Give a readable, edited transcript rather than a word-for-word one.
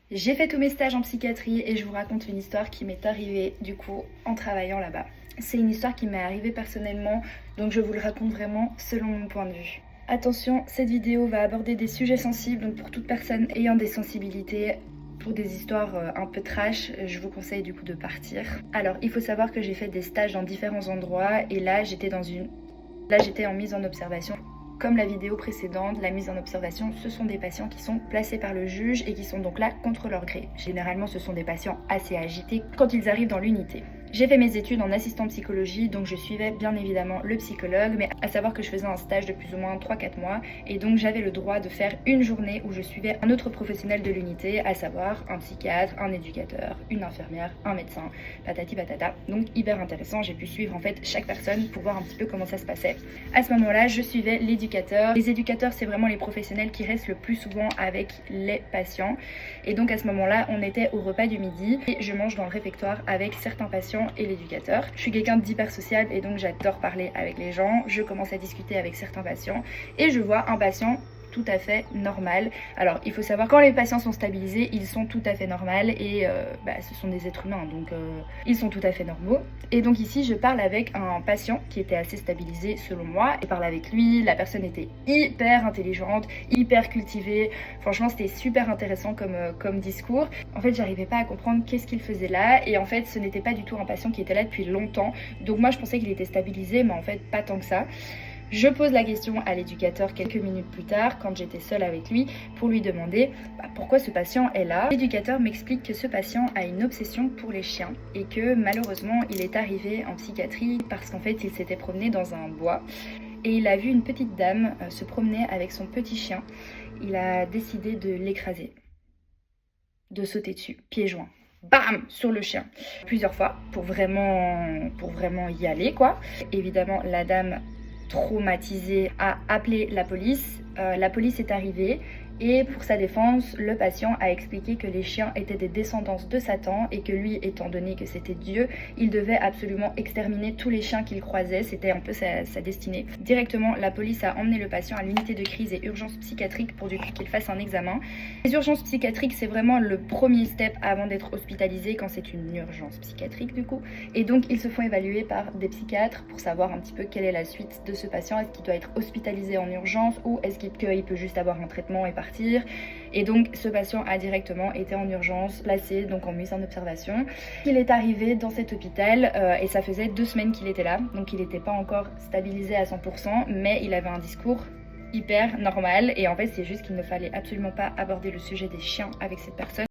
J'ai fait tous mes stages en psychiatrie et je vous raconte une histoire qui m'est arrivée du coup en travaillant là-bas. C'est une histoire qui m'est arrivée personnellement, donc je vous le raconte vraiment selon mon point de vue. Attention, cette vidéo va aborder des sujets sensibles, donc pour toute personne ayant des sensibilités, pour des histoires un peu trash, je vous conseille du coup de partir. Alors, il faut savoir que j'ai fait des stages dans différents endroits et là j'étais en mise en observation. Comme la vidéo précédente, la mise en observation, ce sont des patients qui sont placés par le juge et qui sont donc là contre leur gré. Généralement, ce sont des patients assez agités quand ils arrivent dans l'unité. J'ai fait mes études en assistant psychologie, donc je suivais bien évidemment le psychologue, mais à savoir que je faisais un stage de plus ou moins 3-4 mois, et donc j'avais le droit de faire une journée où je suivais un autre professionnel de l'unité, à savoir un psychiatre, un éducateur, une infirmière, un médecin, patati patata. Donc hyper intéressant, j'ai pu suivre en fait chaque personne pour voir un petit peu comment ça se passait. À ce moment-là, je suivais l'éducateur. Les éducateurs, c'est vraiment les professionnels qui restent le plus souvent avec les patients, et donc à ce moment-là, on était au repas du midi, et je mange dans le réfectoire avec certains patients et l'éducateur. Je suis quelqu'un d'hyper sociable et donc j'adore parler avec les gens. Je commence à discuter avec certains patients et je vois un patient tout à fait normal. Alors il faut savoir, quand les patients sont stabilisés, ils sont tout à fait normaux et ce sont des êtres humains, donc ils sont tout à fait normaux. Et donc ici je parle avec un patient qui était assez stabilisé selon moi, et parle avec lui. La personne était hyper intelligente, hyper cultivée, franchement c'était super intéressant comme discours. En fait j'arrivais pas à comprendre qu'est-ce qu'il faisait là, et en fait ce n'était pas du tout un patient qui était là depuis longtemps, donc moi je pensais qu'il était stabilisé, mais en fait pas tant que ça. Je pose la question à l'éducateur quelques minutes plus tard, quand j'étais seule avec lui, pour lui demander pourquoi ce patient est là. L'éducateur m'explique que ce patient a une obsession pour les chiens et que malheureusement il est arrivé en psychiatrie parce qu'en fait il s'était promené dans un bois et il a vu une petite dame se promener avec son petit chien. Il a décidé de l'écraser, de sauter dessus, pieds joints. Bam, sur le chien, plusieurs fois pour vraiment y aller quoi. Évidemment la dame, traumatisée, a appelé la police. La police est arrivée et pour sa défense, le patient a expliqué que les chiens étaient des descendants de Satan et que lui, étant donné que c'était Dieu, il devait absolument exterminer tous les chiens qu'il croisait. C'était un peu sa destinée. Directement, la police a emmené le patient à l'unité de crise et urgence psychiatrique pour du coup qu'il fasse un examen. Les urgences psychiatriques, c'est vraiment le premier step avant d'être hospitalisé quand c'est une urgence psychiatrique du coup. Et donc, ils se font évaluer par des psychiatres pour savoir un petit peu quelle est la suite de ce patient. Est-ce qu'il doit être hospitalisé en urgence ou est-ce qu'il peut juste avoir un traitement et partir. Et donc ce patient a directement été en urgence, placé donc en mise en observation. Il est arrivé dans cet hôpital et ça faisait 2 semaines qu'il était là, donc il n'était pas encore stabilisé à 100%, mais il avait un discours hyper normal et en fait c'est juste qu'il ne fallait absolument pas aborder le sujet des chiens avec cette personne.